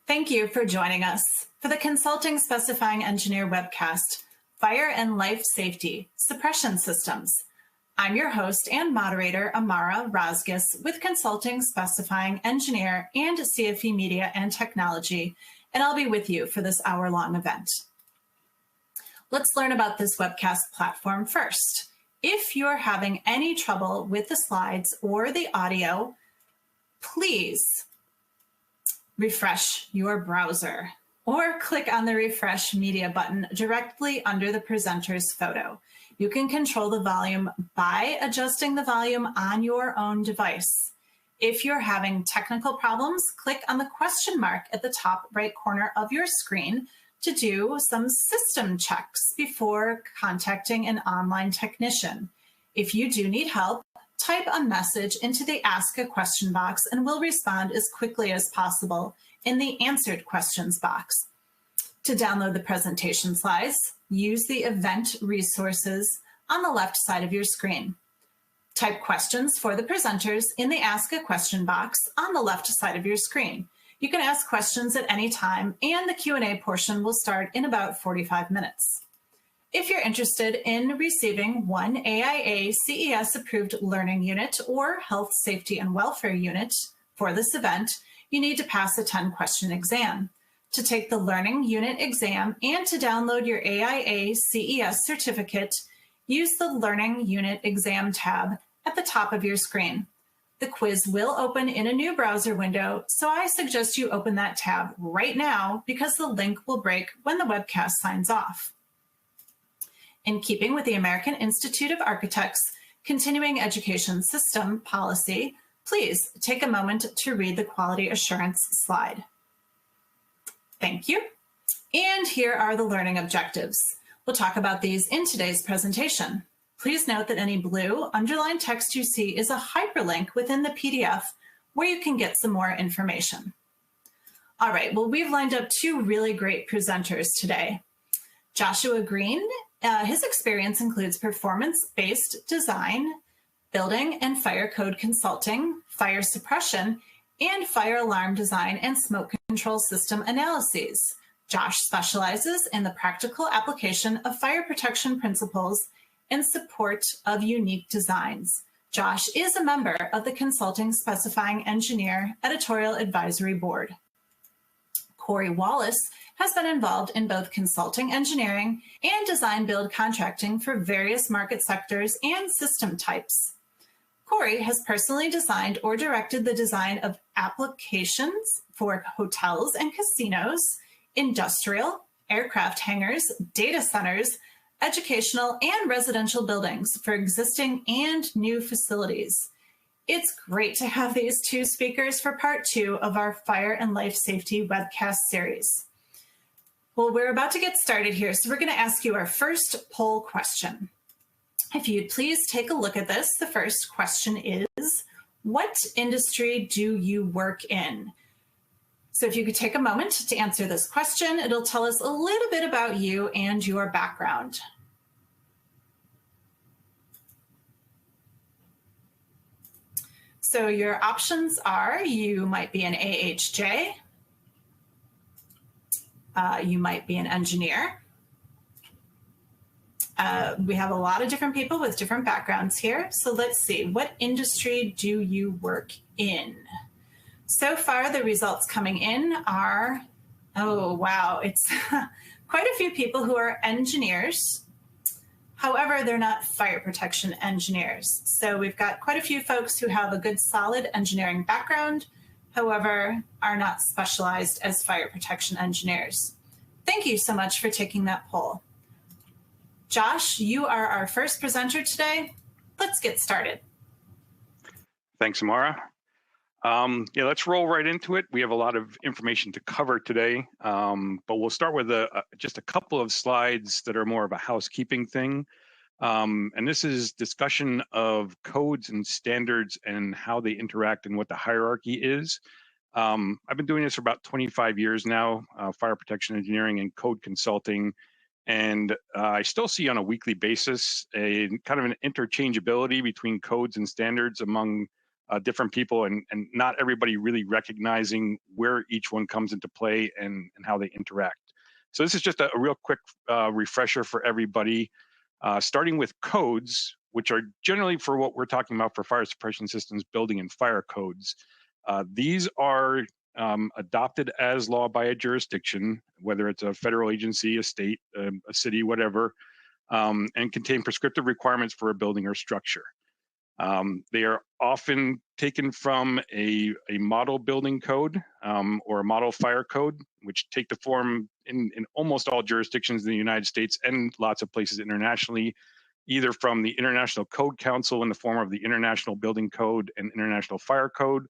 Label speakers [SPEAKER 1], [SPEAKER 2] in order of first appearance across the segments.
[SPEAKER 1] Thank you for joining us for the Consulting Specifying Engineer webcast, Fire and Life Safety, Suppression Systems. I'm your host and moderator, Amara Rozgis, with Consulting Specifying Engineer and CFE Media and Technology, and I'll be with you for this hour-long event. Let's learn about this webcast platform first. If you're having any trouble with the slides or the audio, please refresh your browser or click on the refresh media button directly under the presenter's photo. You can control the volume by adjusting the volume on your own device. If you're having technical problems, click on the question mark at the top right corner of your screen to do some system checks before contacting an online technician. If you do need help, type a message into the Ask a Question box and we'll respond as quickly as possible in the Answered Questions box. To download the presentation slides, use the event resources on the left side of your screen. Type questions for the presenters in the Ask a Question box on the left side of your screen. You can ask questions at any time, and the Q&A portion will start in about 45 minutes. If you're interested in receiving one AIA CES approved learning unit or health, safety, and welfare unit for this event, you need to pass a 10-question exam. To take the learning unit exam and to download your AIA CES certificate, use the Learning Unit Exam tab at the top of your screen. The quiz will open in a new browser window, so I suggest you open that tab right now because the link will break when the webcast signs off. In keeping with the American Institute of Architects Continuing Education System policy, please take a moment to read the quality assurance slide. Thank you. And here are the learning objectives. We'll talk about these in today's presentation. Please note that any blue underlined text you see is a hyperlink within the PDF where you can get some more information. All right, well, we've lined up two really great presenters today. Joshua Green, his experience includes performance-based design, building and fire code consulting, fire suppression, and fire alarm design and smoke control system analyses. Josh specializes in the practical application of fire protection principles in support of unique designs. Josh is a member of the Consulting Specifying Engineer Editorial Advisory Board. Corey Wallace has been involved in both consulting engineering and design build contracting for various market sectors and system types. Corey has personally designed or directed the design of applications for hotels and casinos, industrial, aircraft hangars, data centers, educational and residential buildings for existing and new facilities. It's great to have these two speakers for part 2 of our Fire and Life Safety webcast series. Well, we're about to get started here, so we're going to ask you our first poll question. If you'd please take a look at this, the first question is, what industry do you work in? So if you could take a moment to answer this question, it'll tell us a little bit about you and your background. So your options are, you might be an AHJ, you might be an engineer. We have a lot of different people with different backgrounds here. So let's see, what industry do you work in? So far, the results coming in are, oh, wow, it's quite a few people who are engineers. However, they're not fire protection engineers. So we've got quite a few folks who have a good solid engineering background, however, are not specialized as fire protection engineers. Thank you so much for taking that poll. Josh, you are our first presenter today. Let's get started.
[SPEAKER 2] Thanks, Amara. Yeah, let's roll right into it. We have a lot of information to cover today, but we'll start with just a couple of slides that are more of a housekeeping thing. And this is discussion of codes and standards and how they interact and what the hierarchy is. I've been doing this for about 25 years now, fire protection engineering and code consulting. And I still see on a weekly basis a kind of an interchangeability between codes and standards among different people, and not everybody really recognizing where each one comes into play and how they interact. So this is just a real quick refresher for everybody, starting with codes, which are generally for what we're talking about for fire suppression systems, building and fire codes. These are adopted as law by a jurisdiction, whether it's a federal agency, a state, a city, whatever, and contain prescriptive requirements for a building or structure. They are often taken from a model building code or a model fire code, which take the form in almost all jurisdictions in the United States and lots of places internationally, either from the International Code Council in the form of the International Building Code and International Fire Code,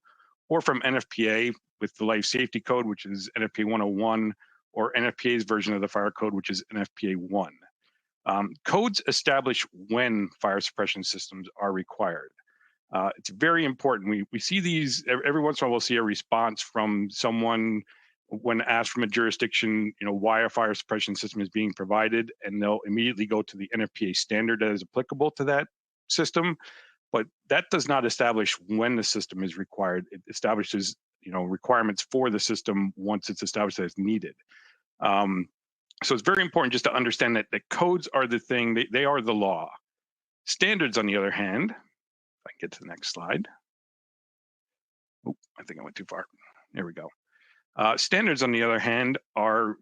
[SPEAKER 2] or from NFPA with the Life Safety Code, which is NFPA 101, or NFPA's version of the fire code, which is NFPA 1. Codes establish when fire suppression systems are required. It's very important. We see these every once in a while. We'll see a response from someone when asked from a jurisdiction, why a fire suppression system is being provided, and they'll immediately go to the NFPA standard that is applicable to that system. But that does not establish when the system is required. It establishes, requirements for the system once it's established that it's needed. So it's very important just to understand that the codes are the thing, they are the law. Standards, on the other hand, if I can get to the next slide. Oh, I think I went too far. There we go. Standards, on the other hand, are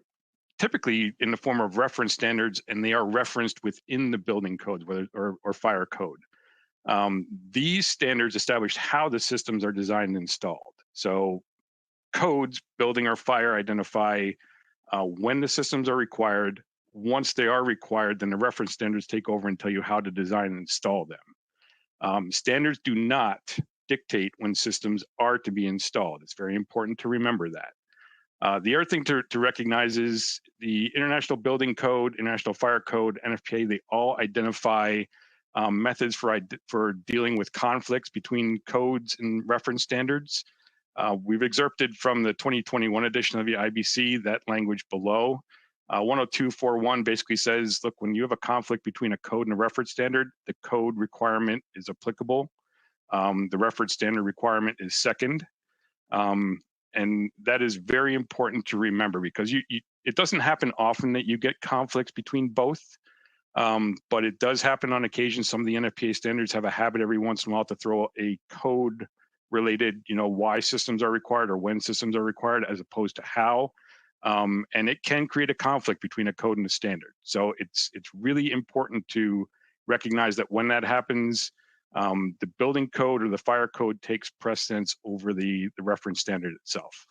[SPEAKER 2] typically in the form of reference standards, and they are referenced within the building codes or fire code. These standards establish how the systems are designed and installed. So codes, building or fire, identify when the systems are required. Once they are required, then the reference standards take over and tell you how to design and install them. Standards do not dictate when systems are to be installed. It's very important to remember that. The other thing to recognize is the International Building Code, International Fire Code, NFPA, they all identify methods for dealing with conflicts between codes and reference standards. We've excerpted from the 2021 edition of the IBC that language below. 102.4.1 basically says, look, when you have a conflict between a code and a reference standard, the code requirement is applicable. The reference standard requirement is second. And that is very important to remember, because it doesn't happen often that you get conflicts between both. But it does happen on occasion. Some of the NFPA standards have a habit every once in a while to throw a code related, why systems are required or when systems are required, as opposed to how. And it can create a conflict between a code and a standard. So it's really important to recognize that when that happens, the building code or the fire code takes precedence over the reference standard itself.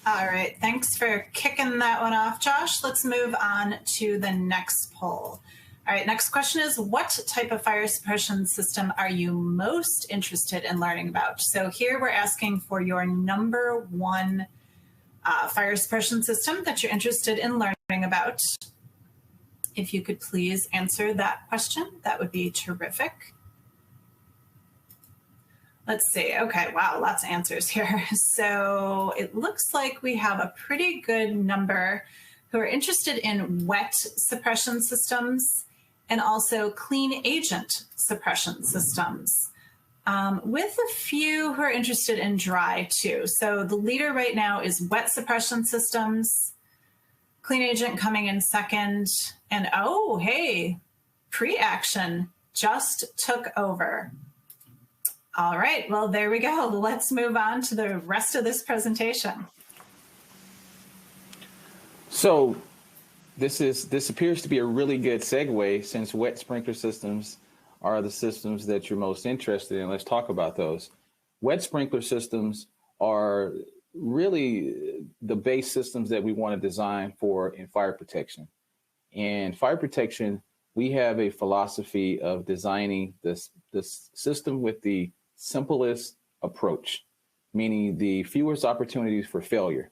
[SPEAKER 1] All right, thanks for kicking that one off, Josh. Let's move on to the next poll. All right, next question is, what type of fire suppression system are you most interested in learning about? So here we're asking for your number one fire suppression system that you're interested in learning about. If you could please answer that question, that would be terrific. Let's see. Okay, wow, lots of answers here. So it looks like we have a pretty good number who are interested in wet suppression systems and also clean agent suppression systems, with a few who are interested in dry too. So the leader right now is wet suppression systems, clean agent coming in second, and oh, hey, pre-action just took over. All right, well, there we go. Let's move on to the rest of this presentation.
[SPEAKER 3] So this appears to be a really good segue, since wet sprinkler systems are the systems that you're most interested in. Let's talk about those. Wet sprinkler systems are really the base systems that we want to design for in fire protection. In fire protection, we have a philosophy of designing this system with the simplest approach, meaning the fewest opportunities for failure.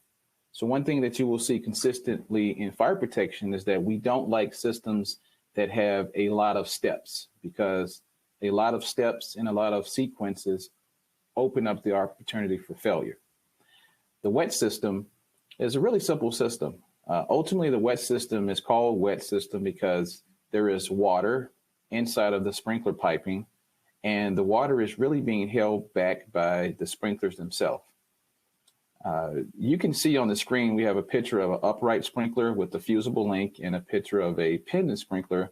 [SPEAKER 3] So one thing that you will see consistently in fire protection is that we don't like systems that have a lot of steps, because a lot of steps and a lot of sequences open up the opportunity for failure. The wet system is a really simple system. Ultimately, the wet system is called wet system because there is water inside of the sprinkler piping, and the water is really being held back by the sprinklers themselves. You can see on the screen, we have a picture of an upright sprinkler with the fusible link and a picture of a pendant sprinkler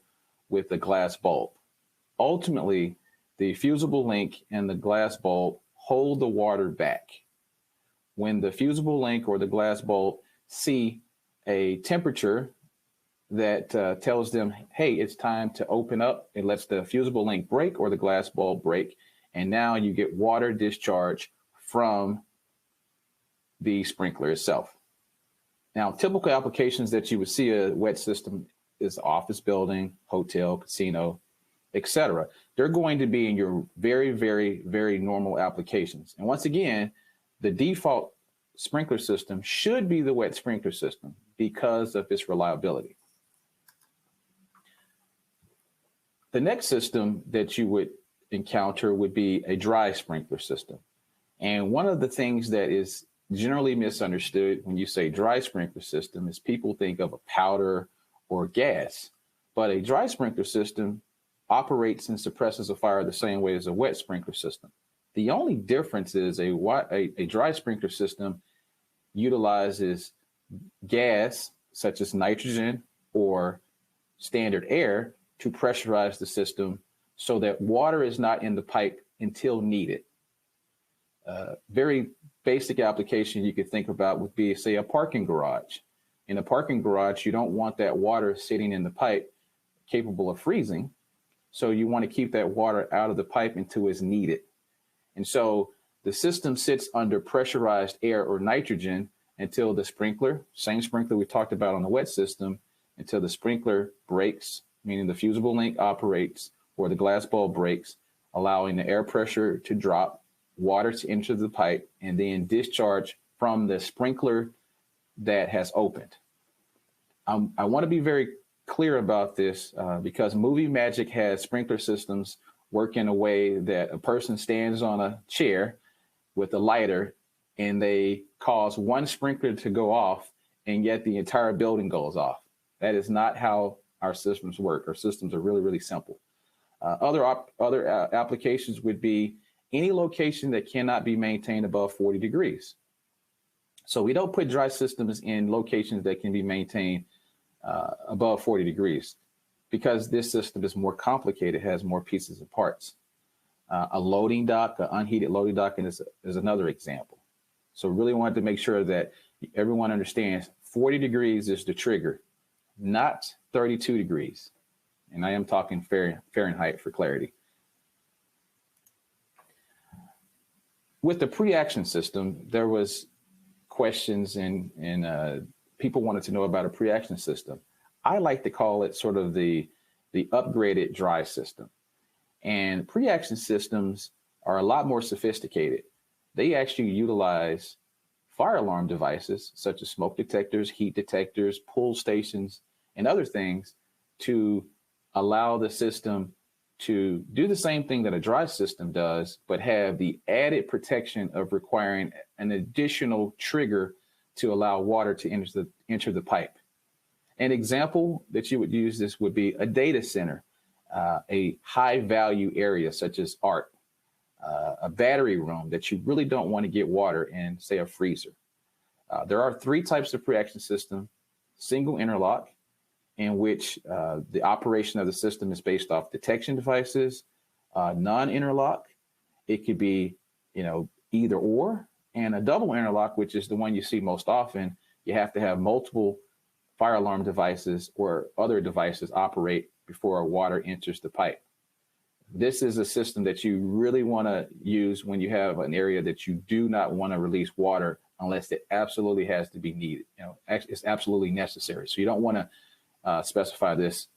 [SPEAKER 3] with a glass bulb. Ultimately, the fusible link and the glass bulb hold the water back. When the fusible link or the glass bulb see a temperature that tells them, hey, it's time to open up, it lets the fusible link break or the glass bulb break, and now you get water discharge from the sprinkler itself. Now, typical applications that you would see a wet system is office building, hotel, casino, etc. They're going to be in your very, very, very normal applications. And once again, the default sprinkler system should be the wet sprinkler system because of its reliability. The next system that you would encounter would be a dry sprinkler system. And one of the things that is generally misunderstood when you say dry sprinkler system is people think of a powder or gas, but a dry sprinkler system operates and suppresses a fire the same way as a wet sprinkler system. The only difference is a dry sprinkler system utilizes gas such as nitrogen or standard air to pressurize the system so that water is not in the pipe until needed. Very basic application you could think about would be, say, a parking garage. In a parking garage, you don't want that water sitting in the pipe capable of freezing. So you want to keep that water out of the pipe until it's needed. And so the system sits under pressurized air or nitrogen until the sprinkler, same sprinkler we talked about on the wet system, until the sprinkler breaks, meaning the fusible link operates or the glass bulb breaks, allowing the air pressure to drop, water to enter the pipe, and then discharge from the sprinkler that has opened. I want to be very clear about this because movie magic has sprinkler systems work in a way that a person stands on a chair with a lighter and they cause one sprinkler to go off and yet the entire building goes off. That is not how our systems work. Our systems are really, really simple. Other applications would be any location that cannot be maintained above 40 degrees. So we don't put dry systems in locations that can be maintained above 40 degrees because this system is more complicated, has more pieces and parts. A loading dock, an unheated loading dock is another example. So really wanted to make sure that everyone understands 40 degrees is the trigger, not 32 degrees. And I am talking Fahrenheit for clarity. With the pre-action system, there was questions and people wanted to know about a pre-action system. I like to call it sort of the upgraded dry system. And pre-action systems are a lot more sophisticated. They actually utilize fire alarm devices such as smoke detectors, heat detectors, pull stations, and other things to allow the system to do the same thing that a dry system does, but have the added protection of requiring an additional trigger to allow water to enter the pipe. An example that you would use this would be a data center, a high value area such as art, a battery room that you really don't want to get water in, say a freezer. There are three types of pre-action system: single interlock, in which the operation of the system is based off detection devices, non-interlock, it could be, either or, and a double interlock, which is the one you see most often. You have to have multiple fire alarm devices or other devices operate before water enters the pipe. This is a system that you really want to use when you have an area that you do not want to release water unless it absolutely has to be needed. It's absolutely necessary. So you don't want to specify this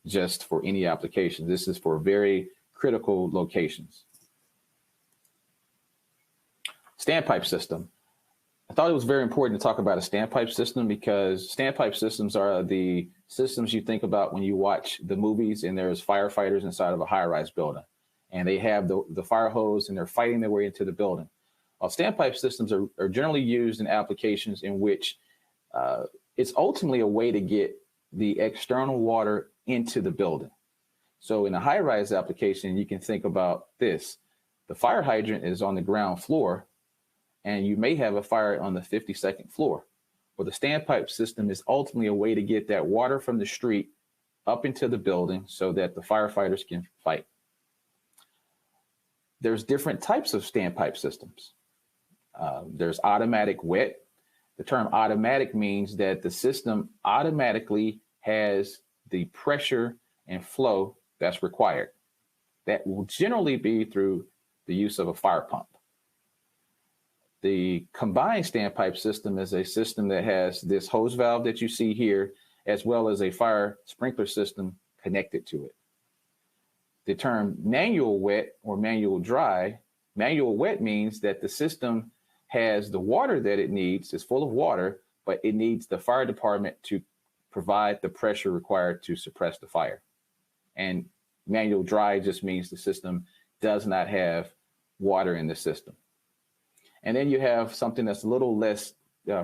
[SPEAKER 3] just for any application. This is for very critical locations. Standpipe system. I thought it was very important to talk about a standpipe system because standpipe systems are the systems you think about when you watch the movies and there's firefighters inside of a high-rise building and they have the fire hose and they're fighting their way into the building. Well, standpipe systems are generally used in applications in which it's ultimately a way to get the external water into the building. So in a high-rise application, you can think about this. The fire hydrant is on the ground floor, and you may have a fire on the 52nd floor. Well, the standpipe system is ultimately a way to get that water from the street up into the building so that the firefighters can fight. There's different types of standpipe systems. There's automatic wet. The term automatic means that the system automatically has the pressure and flow that's required. That will generally be through the use of a fire pump. The combined standpipe system is a system that has this hose valve that you see here, as well as a fire sprinkler system connected to it. The term manual wet or manual dry, manual wet means that the system has the water that it needs, it's full of water, but it needs the fire department to provide the pressure required to suppress the fire. And manual dry just means the system does not have water in the system. And then you have something that's a little less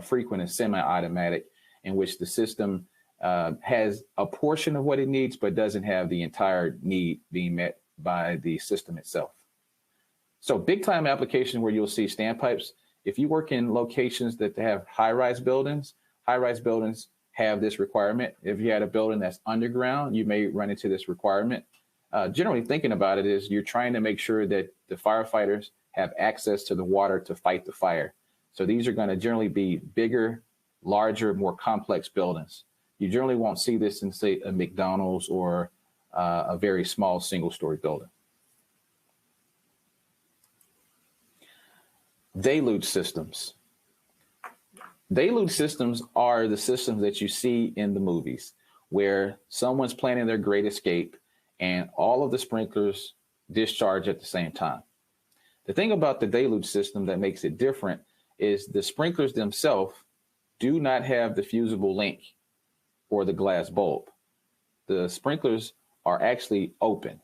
[SPEAKER 3] frequent and semi-automatic, in which the system has a portion of what it needs, but doesn't have the entire need being met by the system itself. So big time application where you'll see standpipes. If you work in locations that have high-rise buildings have this requirement. If you had a building that's underground, you may run into this requirement. Generally thinking about it is you're trying to make sure that the firefighters have access to the water to fight the fire. So these are going to generally be bigger, larger, more complex buildings. You generally won't see this in, say, a McDonald's or a very small single-story building. Deluge systems. Deluge systems are the systems that you see in the movies where someone's planning their great escape and all of the sprinklers discharge at the same time. The thing about the deluge system that makes it different is the sprinklers themselves do not have the fusible link or the glass bulb. The sprinklers are actually open.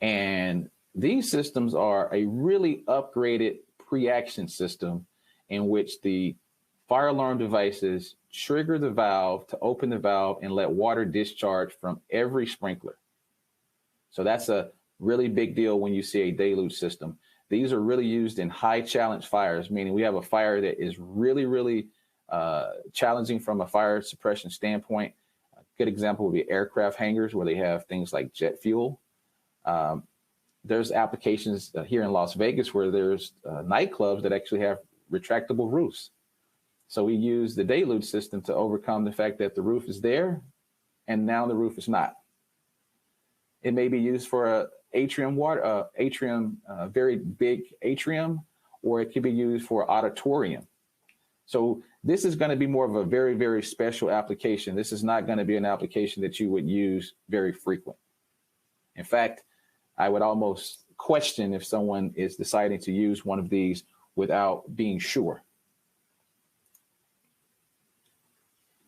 [SPEAKER 3] And these systems are a really upgraded pre-action system in which the fire alarm devices trigger the valve to open the valve and let water discharge from every sprinkler. So that's a really big deal when you see a deluge system. These are really used in high challenge fires, meaning we have a fire that is really challenging from a fire suppression standpoint. A good example would be aircraft hangars where they have things like jet fuel. There's applications here in Las Vegas where there's nightclubs that actually have retractable roofs. So we use the deluge system to overcome the fact that the roof is there and now the roof is not. It may be used for a very big atrium, or it could be used for auditorium. So this is going to be more of a very special application. This is not going to be an application that you would use very frequent. In fact, I would almost question if someone is deciding to use one of these without being sure.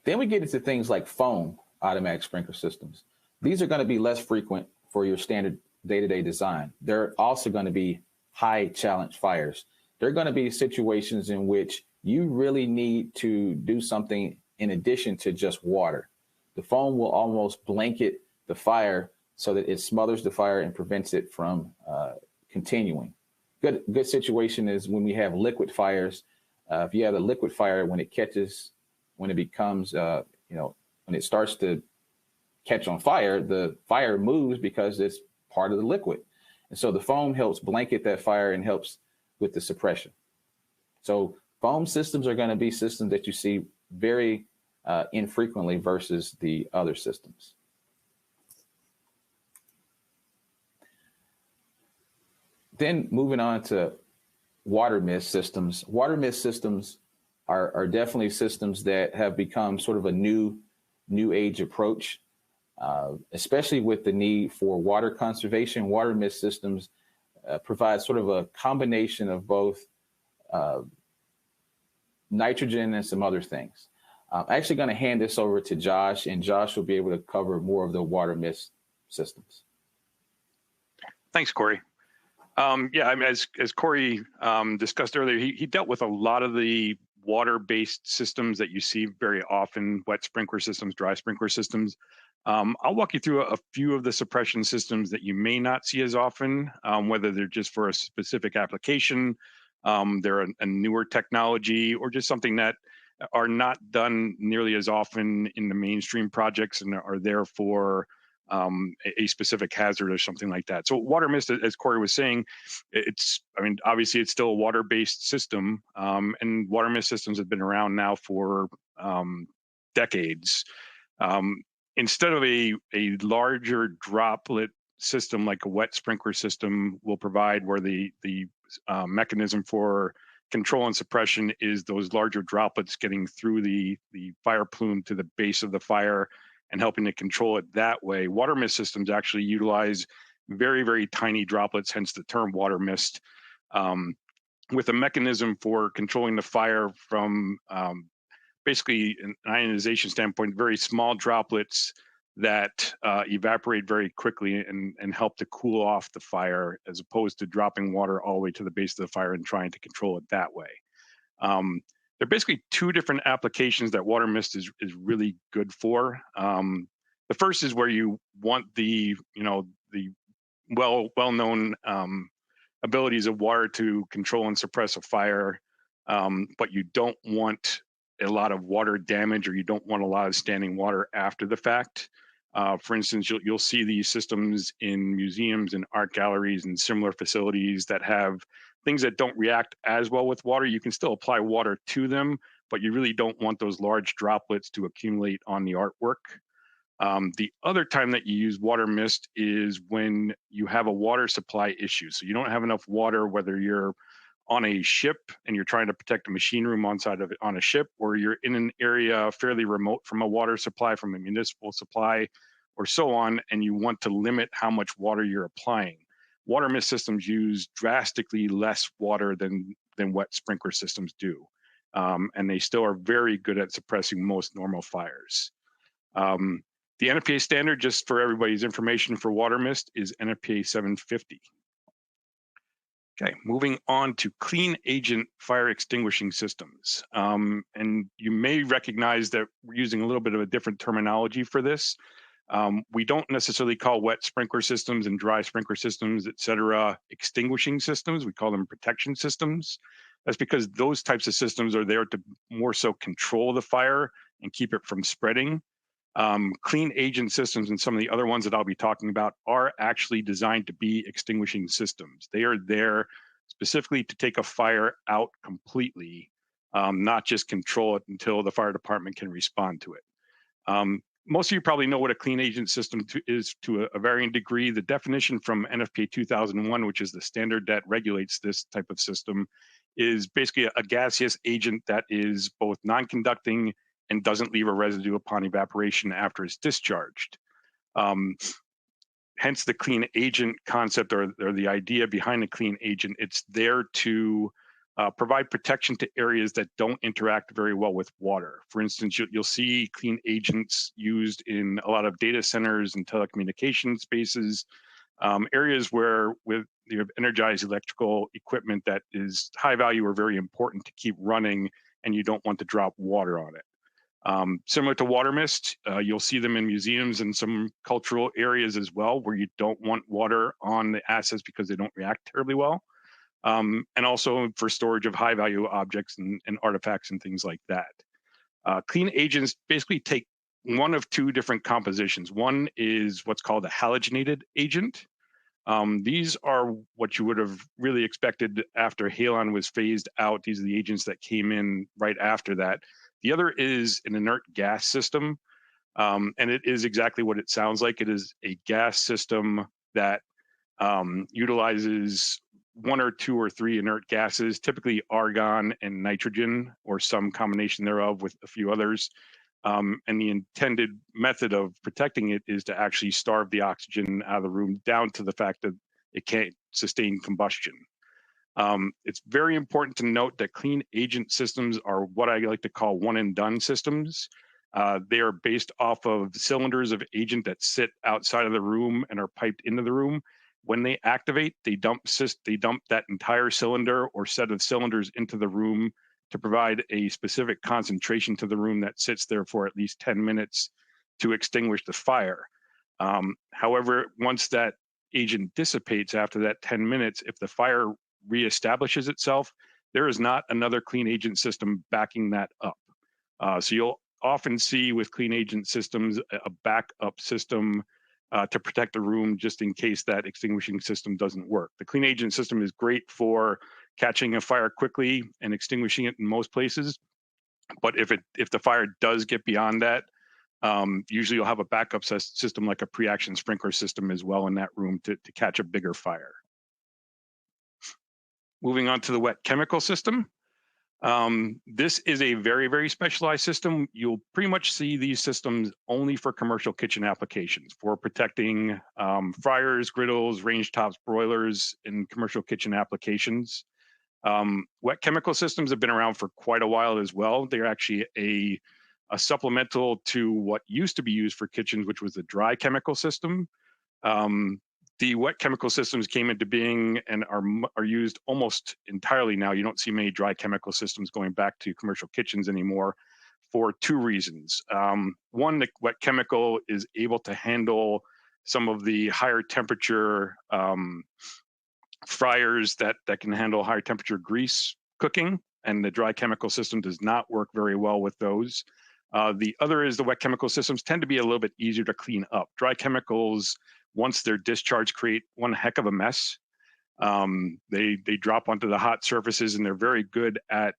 [SPEAKER 3] Then we get into things like foam automatic sprinkler systems. These are going to be less frequent for your standard day-to-day design. They're also going to be high challenge fires. There are going to be situations in which you really need to do something in addition to just water. The foam will almost blanket the fire so that it smothers the fire and prevents it from continuing. Good situation is when we have liquid fires. If you have a liquid fire, when it becomes, when it starts to catch on fire, the fire moves because it's part of the liquid. And so the foam helps blanket that fire and helps with the suppression. So foam systems are going to be systems that you see very infrequently versus the other systems. Then moving on to water mist systems. Water mist systems are definitely systems that have become sort of a new age approach, especially with the need for water conservation. Water mist systems provide sort of a combination of both nitrogen and some other things. I'm actually going to hand this over to Josh, and Josh will be able to cover more of the water mist systems.
[SPEAKER 2] Thanks, Corey. Yeah, I mean, as Corey discussed earlier, he dealt with a lot of the water-based systems that you see very often, wet sprinkler systems, dry sprinkler systems. I'll walk you through a few of the suppression systems that you may not see as often, whether they're just for a specific application, they're a newer technology, or just something that are not done nearly as often in the mainstream projects and are there for a specific hazard or something like that. So water mist, as Corey was saying, obviously it's still a water-based system, and water mist systems have been around now for decades. Instead of a larger droplet system like a wet sprinkler system will provide, where the mechanism for control and suppression is those larger droplets getting through the fire plume to the base of the fire and helping to control it that way. Water mist systems actually utilize very, very tiny droplets, hence the term water mist, with a mechanism for controlling the fire from basically an ionization standpoint, very small droplets that evaporate very quickly and help to cool off the fire, as opposed to dropping water all the way to the base of the fire and trying to control it that way. There are basically two different applications that water mist is really good for. The first is where you want the well-known abilities of water to control and suppress a fire, but you don't want a lot of water damage, or you don't want a lot of standing water after the fact. For instance, you'll see these systems in museums and art galleries and similar facilities that have things that don't react as well with water. You can still apply water to them, but you really don't want those large droplets to accumulate on the artwork. The other time that you use water mist is when you have a water supply issue. So you don't have enough water, whether you're on a ship and you're trying to protect a machine room on a ship, or you're in an area fairly remote from a water supply, from a municipal supply, or so on, and you want to limit how much water you're applying. Water mist systems use drastically less water than wet sprinkler systems do, and they still are very good at suppressing most normal fires. The NFPA standard, just for everybody's information, for water mist is NFPA 750. Okay, moving on to clean agent fire extinguishing systems. And you may recognize that we're using a little bit of a different terminology for this. We don't necessarily call wet sprinkler systems and dry sprinkler systems, et cetera, extinguishing systems. We call them protection systems. That's because those types of systems are there to more so control the fire and keep it from spreading. Clean agent systems and some of the other ones that I'll be talking about are actually designed to be extinguishing systems. They are there specifically to take a fire out completely, not just control it until the fire department can respond to it. Most of you probably know what a clean agent system is to a varying degree. The definition from NFPA 2001, which is the standard that regulates this type of system, is basically a gaseous agent that is both non-conducting and doesn't leave a residue upon evaporation after it's discharged. Hence the clean agent concept, or the idea behind the clean agent. It's there to provide protection to areas that don't interact very well with water. For instance, you'll see clean agents used in a lot of data centers and telecommunication spaces, areas where you have energized electrical equipment that is high value or very important to keep running, and you don't want to drop water on it. Similar to water mist, you'll see them in museums and some cultural areas as well, where you don't want water on the assets because they don't react terribly well. And also for storage of high value objects and artifacts and things like that. Clean agents basically take one of two different compositions. One is what's called a halogenated agent. These are what you would have really expected after halon was phased out. These are the agents that came in right after that. The other is an inert gas system, and it is exactly what it sounds like. It is a gas system that utilizes one or two or three inert gases, typically argon and nitrogen, or some combination thereof with a few others. And the intended method of protecting it is to actually starve the oxygen out of the room down to the fact that it can't sustain combustion. It's very important to note that clean agent systems are what I like to call one and done systems. They are based off of cylinders of agent that sit outside of the room and are piped into the room. When they activate, they dump that entire cylinder or set of cylinders into the room to provide a specific concentration to the room that sits there for at least 10 minutes to extinguish the fire. However, once that agent dissipates after that 10 minutes, if the fire reestablishes itself, there is not another clean agent system backing that up. So you'll often see with clean agent systems a backup system to protect the room just in case that extinguishing system doesn't work. The clean agent system is great for catching a fire quickly and extinguishing it in most places. But if the fire does get beyond that, usually you'll have a backup system like a pre-action sprinkler system as well in that room to catch a bigger fire. Moving on to the wet chemical system. This is a very, very specialized system. You'll pretty much see these systems only for commercial kitchen applications, for protecting fryers, griddles, range tops, broilers in commercial kitchen applications. Wet chemical systems have been around for quite a while as well. They're actually a supplemental to what used to be used for kitchens, which was the dry chemical system. The wet chemical systems came into being and are used almost entirely now. You don't see many dry chemical systems going back to commercial kitchens anymore for two reasons. One, the wet chemical is able to handle some of the higher temperature fryers that can handle higher temperature grease cooking, and the dry chemical system does not work very well with those. The other is the wet chemical systems tend to be a little bit easier to clean up. Dry chemicals, once they're discharged, create one heck of a mess. They drop onto the hot surfaces, and they're very good at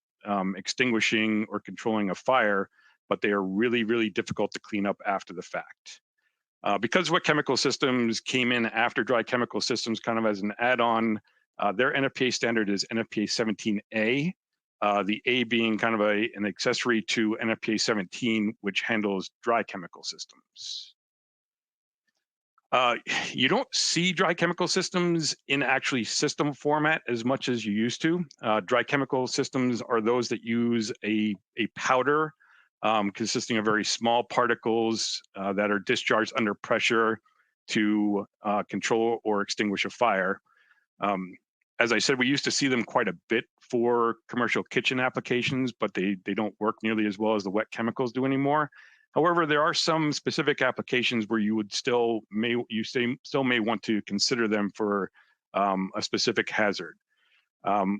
[SPEAKER 2] extinguishing or controlling a fire, but they are really, really difficult to clean up after the fact. Because wet chemical systems came in after dry chemical systems kind of as an add-on, their NFPA standard is NFPA 17A, the A being kind of an accessory to NFPA 17, which handles dry chemical systems. You don't see dry chemical systems in actually system format as much as you used to. Dry chemical systems are those that use a powder consisting of very small particles that are discharged under pressure to control or extinguish a fire. As I said, we used to see them quite a bit for commercial kitchen applications, but they don't work nearly as well as the wet chemicals do anymore. However, there are some specific applications where you would still may want to consider them for a specific hazard.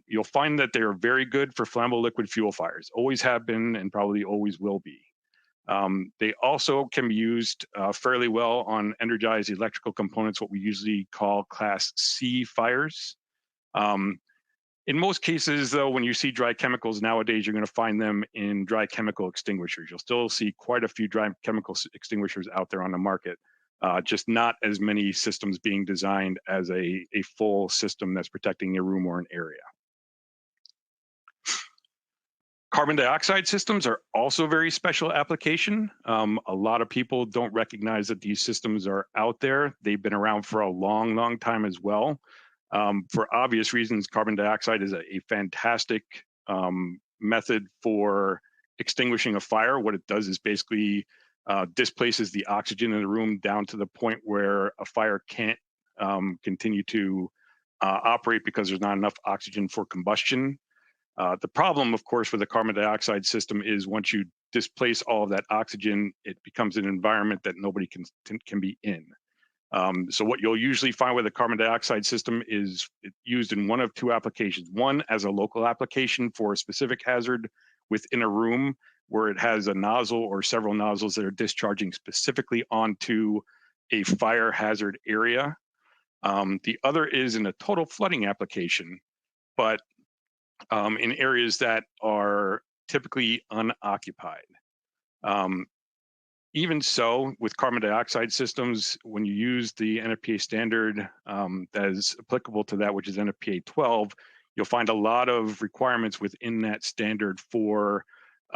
[SPEAKER 2] You'll find that they are very good for flammable liquid fuel fires, always have been and probably always will be. They also can be used fairly well on energized electrical components, what we usually call Class C fires. In most cases, though, when you see dry chemicals nowadays, you're going to find them in dry chemical extinguishers. You'll still see quite a few dry chemical extinguishers out there on the market, just not as many systems being designed as a full system that's protecting a room or an area. Carbon dioxide systems are also a very special application. A lot of people don't recognize that these systems are out there. They've been around for a long, long time as well. For obvious reasons, carbon dioxide is a fantastic method for extinguishing a fire. What it does is basically displaces the oxygen in the room down to the point where a fire can't continue to operate because there's not enough oxygen for combustion. The problem, of course, with the carbon dioxide system is once you displace all of that oxygen, it becomes an environment that nobody can be in. So what you'll usually find with a carbon dioxide system is used in one of two applications. One as a local application for a specific hazard within a room where it has a nozzle or several nozzles that are discharging specifically onto a fire hazard area. The other is in a total flooding application, but in areas that are typically unoccupied. Even so, with carbon dioxide systems, when you use the NFPA standard that is applicable to that, which is NFPA 12, you'll find a lot of requirements within that standard for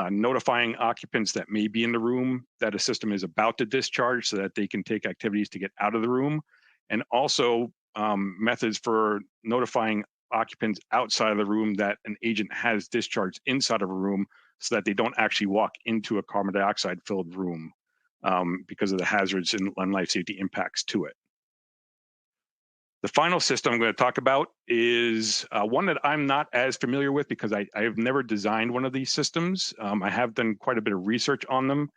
[SPEAKER 2] notifying occupants that may be in the room that a system is about to discharge so that they can take activities to get out of the room, and also methods for notifying occupants outside of the room that an agent has discharged inside of a room so that they don't actually walk into a carbon dioxide filled room because of the hazards and life safety impacts to it. The final system I'm going to talk about is one that I'm not as familiar with because I have never designed one of these systems. I have done quite a bit of research on them,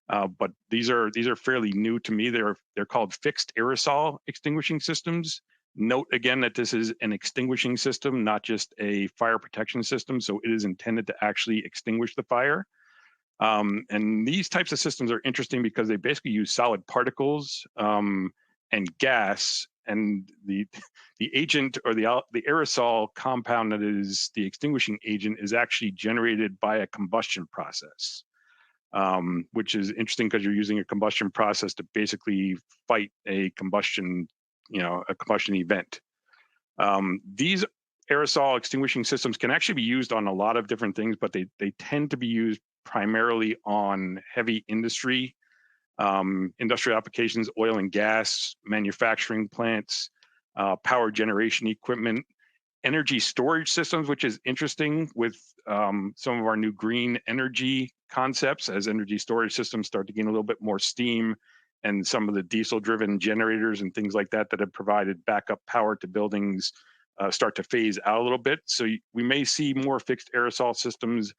[SPEAKER 2] but these are fairly new to me. They're called fixed aerosol extinguishing systems. Note again that this is an extinguishing system, not just a fire protection system. So it is intended to actually extinguish the fire. And these types of systems are interesting because they basically use solid particles and gas, and the agent or the aerosol compound that is the extinguishing agent is actually generated by a combustion process, which is interesting because you're using a combustion process to basically fight a combustion, a combustion event. These aerosol extinguishing systems can actually be used on a lot of different things, but they tend to be used primarily on heavy industry, industrial applications, oil and gas, manufacturing plants, power generation equipment, energy storage systems, which is interesting with some of our new green energy concepts as energy storage systems start to gain a little bit more steam, and some of the diesel-driven generators and things like that that have provided backup power to buildings start to phase out a little bit. So we may see more fixed aerosol systems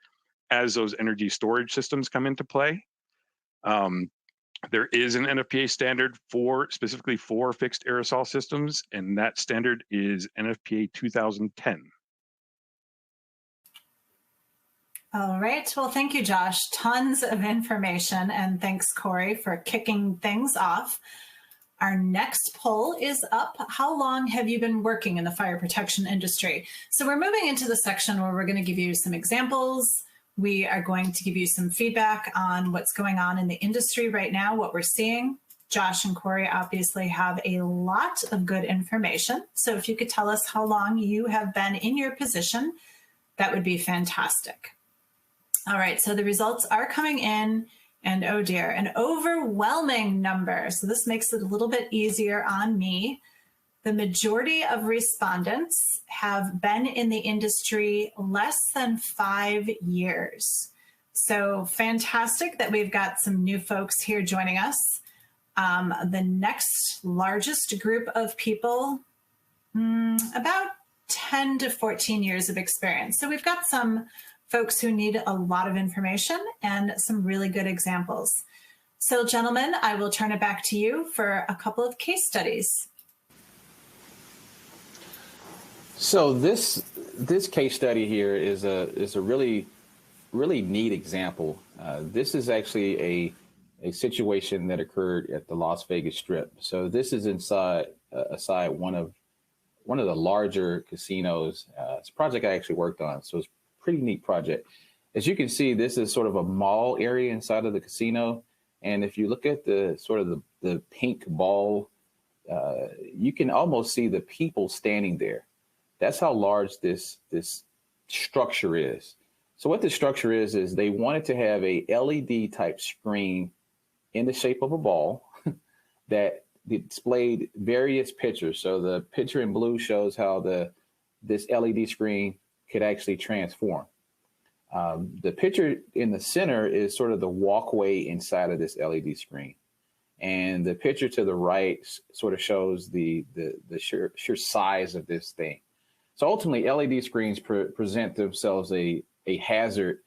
[SPEAKER 2] as those energy storage systems come into play. There is an NFPA standard specifically for fixed aerosol systems, and that standard is NFPA 2010.
[SPEAKER 1] All right. Well, thank you, Josh. Tons of information, and thanks, Corey, for kicking things off. Our next poll is up. How long have you been working in the fire protection industry? So we're moving into the section where we're going to give you some examples. We are going to give you some feedback on what's going on in the industry right now, what we're seeing. Josh and Corey obviously have a lot of good information. So if you could tell us how long you have been in your position, that would be fantastic. All right, so the results are coming in, and oh dear, an overwhelming number. So this makes it a little bit easier on me. The majority of respondents have been in the industry less than 5 years. So fantastic that we've got some new folks here joining us. The next largest group of people, about 10 to 14 years of experience. So we've got some folks who need a lot of information and some really good examples. So gentlemen, I will turn it back to you for a couple of case studies.
[SPEAKER 3] So this case study here is a really neat example. This is actually a situation that occurred at the Las Vegas Strip. So this is inside one of the larger casinos. It's a project I actually worked on, so it's a pretty neat project. As you can see, this is sort of a mall area inside of the casino, and if you look at the pink ball, you can almost see the people standing there. That's how large this structure is. So what this structure is they wanted to have a LED type screen in the shape of a ball that displayed various pictures. So the picture in blue shows how this LED screen could actually transform. The picture in the center is sort of the walkway inside of this LED screen. And the picture to the right sort of shows the sheer size of this thing. So ultimately, LED screens present themselves a hazard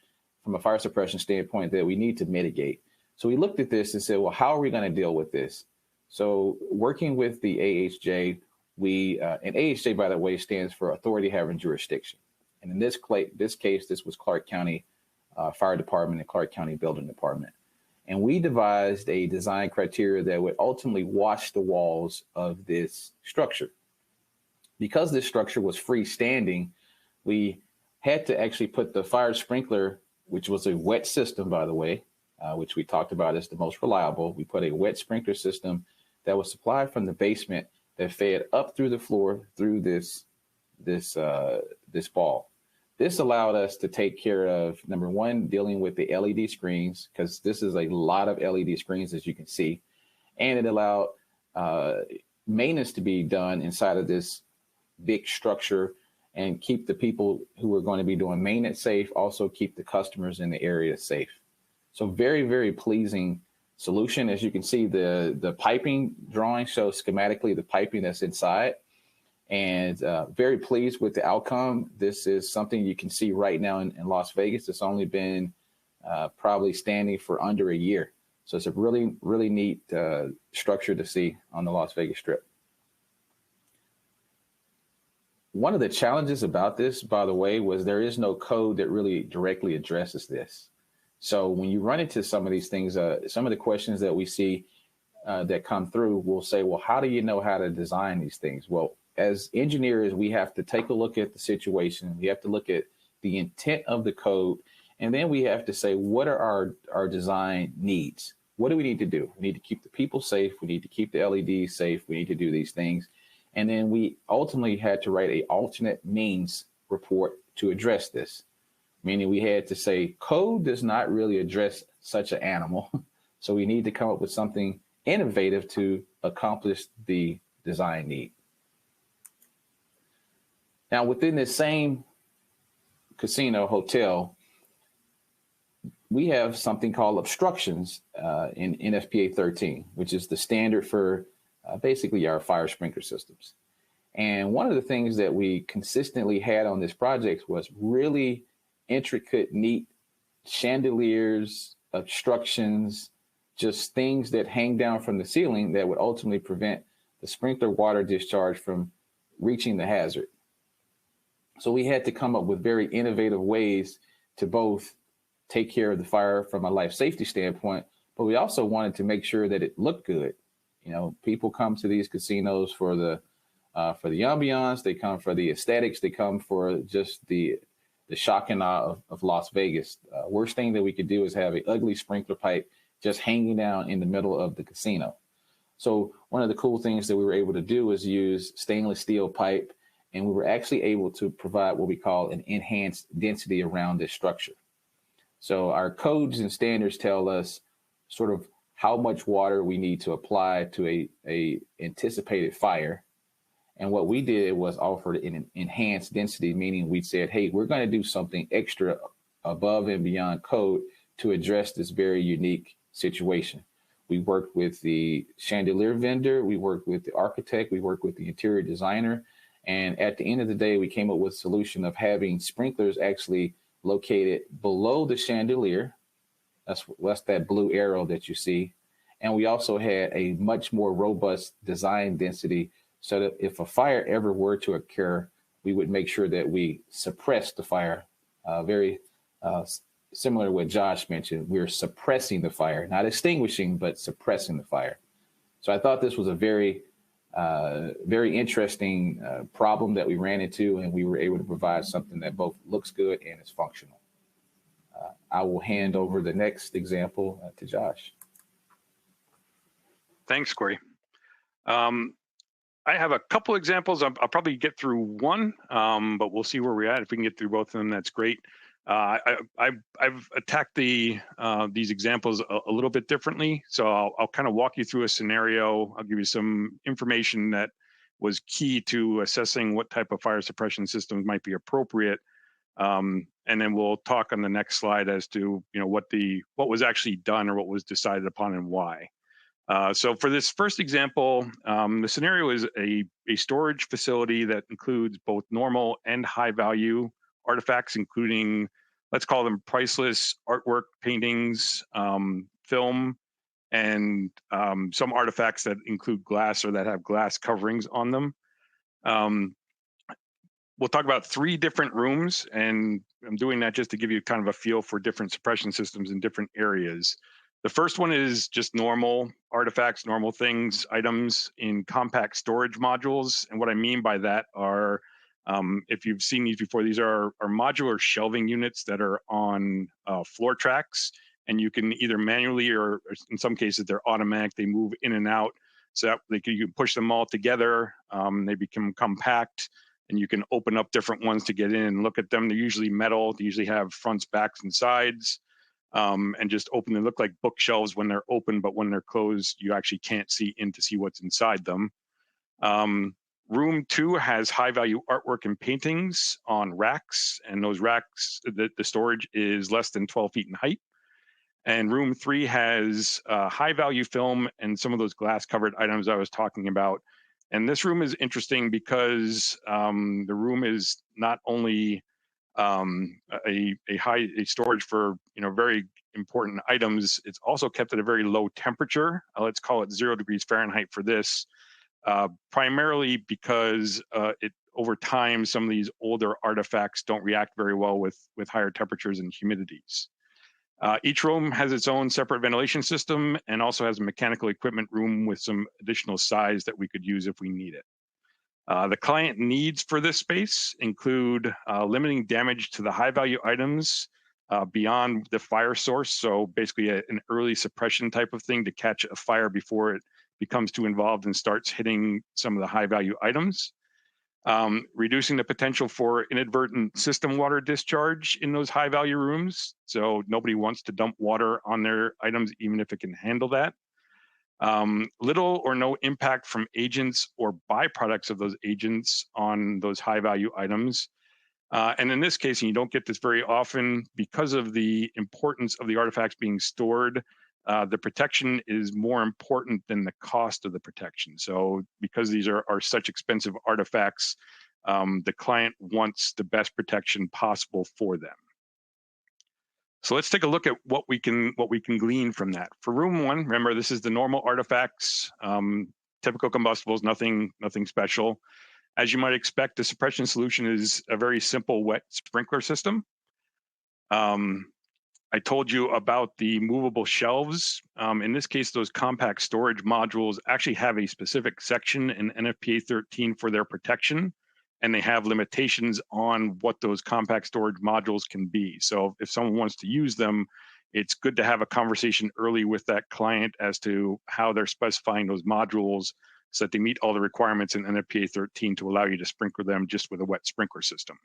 [SPEAKER 3] from a fire suppression standpoint that we need to mitigate. So we looked at this and said, well, how are we going to deal with this? So working with the AHJ, and AHJ, by the way, stands for Authority Having Jurisdiction. And in this case, this was Clark County Fire Department and Clark County Building Department. And we devised a design criteria that would ultimately wash the walls of this structure. Because this structure was freestanding, we had to actually put the fire sprinkler, which was a wet system, by the way, which we talked about as the most reliable. We put a wet sprinkler system that was supplied from the basement that fed up through the floor through this ball. This allowed us to take care of, number one, dealing with the LED screens, because this is a lot of LED screens, as you can see. And it allowed maintenance to be done inside of this big structure and keep the people who are going to be doing maintenance safe, also keep the customers in the area safe. So very, very pleasing solution. As you can see, the piping drawing shows schematically the piping that's inside. and very pleased with the outcome. This is something you can see right now in Las Vegas. It's only been probably standing for under a year. So it's a really, really neat structure to see on the Las Vegas Strip. One of the challenges about this, by the way, was there is no code that really directly addresses this. So when you run into some of these things, some of the questions that we see that come through will say, well, how do you know how to design these things? Well, as engineers, we have to take a look at the situation. We have to look at the intent of the code. And then we have to say, what are our design needs? What do we need to do? We need to keep the people safe. We need to keep the LEDs safe. We need to do these things. And then we ultimately had to write an alternate means report to address this, meaning we had to say code does not really address such an animal. So we need to come up with something innovative to accomplish the design need. Now, within this same casino hotel, we have something called obstructions in NFPA 13, which is the standard for basically our fire sprinkler systems. And one of the things that we consistently had on this project was really intricate, neat chandeliers, obstructions, just things that hang down from the ceiling that would ultimately prevent the sprinkler water discharge from reaching the hazard. So we had to come up with very innovative ways to both take care of the fire from a life safety standpoint, but we also wanted to make sure that it looked good. You know, people come to these casinos for the ambiance, they come for the aesthetics, they come for just the shock and awe of Las Vegas. Worst thing that we could do is have an ugly sprinkler pipe just hanging down in the middle of the casino. So one of the cool things that we were able to do is use stainless steel pipe, and we were actually able to provide what we call an enhanced density around this structure. So our codes and standards tell us sort of how much water we need to apply to a anticipated fire. And what we did was offered an enhanced density, meaning we said, hey, we're going to do something extra above and beyond code to address this very unique situation. We worked with the chandelier vendor, we worked with the architect, we worked with the interior designer. And at the end of the day, we came up with a solution of having sprinklers actually located below the chandelier. That's that blue arrow that you see. And we also had a much more robust design density so that if a fire ever were to occur, we would make sure that we suppress the fire. Very similar to what Josh mentioned, we're suppressing the fire, not extinguishing, but suppressing the fire. So I thought this was a very interesting problem that we ran into, and we were able to provide something that both looks good and is functional. I will hand over the next example to Josh.
[SPEAKER 2] Thanks, Corey. I have a couple examples. I'll probably get through one, but we'll see where we're at. If we can get through both of them, that's great. I've attacked these examples a little bit differently. So I'll kind of walk you through a scenario. I'll give you some information that was key to assessing what type of fire suppression systems might be appropriate. And then we'll talk on the next slide as to what was actually done or what was decided upon and why. So for this first example, the scenario is a storage facility that includes both normal and high value artifacts, including, let's call them priceless artwork, paintings, film, and some artifacts that include glass or that have glass coverings on them. We'll talk about 3 different rooms, and I'm doing that just to give you kind of a feel for different suppression systems in different areas. The first one is just normal artifacts, normal things, items in compact storage modules. And what I mean by that are, if you've seen these before, these are modular shelving units that are on floor tracks, and you can either manually or in some cases they're automatic. They move in and out so that you can push them all together. They become compact, and you can open up different ones to get in and look at them. They're usually metal. They usually have fronts, backs, and sides. And just open. They look like bookshelves when they're open, but when they're closed, you actually can't see in to see what's inside them. Room 2 has high value artwork and paintings on racks, and those racks, the storage is less than 12 feet in height. And room 3 has high value film and some of those glass covered items I was talking about. And this room is interesting because the room is not only a storage for very important items. It's also kept at a very low temperature. Let's call it 0 degrees Fahrenheit for this, primarily because over time some of these older artifacts don't react very well with higher temperatures and humidities. Each room has its own separate ventilation system and also has a mechanical equipment room with some additional size that we could use if we need it. The client needs for this space include limiting damage to the high value items beyond the fire source. So basically an early suppression type of thing to catch a fire before it becomes too involved and starts hitting some of the high value items. Reducing the potential for inadvertent system water discharge in those high value rooms. So nobody wants to dump water on their items, even if it can handle that. Little or no impact from agents or byproducts of those agents on those high value items. And in this case, and you don't get this very often, because of the importance of the artifacts being stored, the protection is more important than the cost of the protection. So because these are such expensive artifacts, the client wants the best protection possible for them. So let's take a look at what we can glean from that. For room 1, remember this is the normal artifacts, typical combustibles, nothing special. As you might expect, the suppression solution is a very simple wet sprinkler system. I told you about the movable shelves. In this case, those compact storage modules actually have a specific section in NFPA 13 for their protection, and they have limitations on what those compact storage modules can be. So if someone wants to use them, it's good to have a conversation early with that client as to how they're specifying those modules so that they meet all the requirements in NFPA 13 to allow you to sprinkler them just with a wet sprinkler system.